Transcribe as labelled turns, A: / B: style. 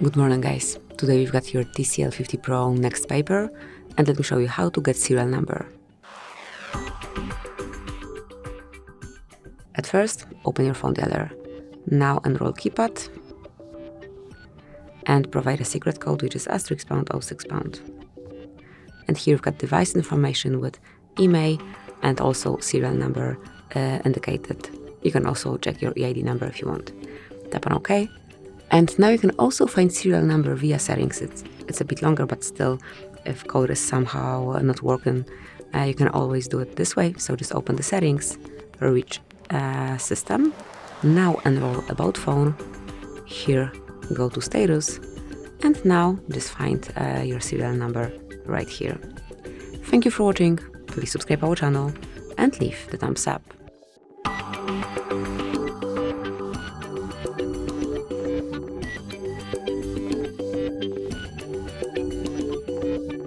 A: Good morning, guys. Today we've got your TCL 50 Pro NxtPaper, and let me show you how to get serial number. At first, open your phone dialer. Now enroll keypad and provide a secret code, which is *#06#. And here you've got device information with email and also serial number indicated. You can also check your EID number if you want. Tap on OK. And now you can also find serial number via settings. It's a bit longer, but still, if code is somehow not working, you can always do it this way. So just open the settings, reach system. Now enroll about phone. Here, go to status. And now just find your serial number right here. Thank you for watching. Please subscribe our channel and leave the thumbs up.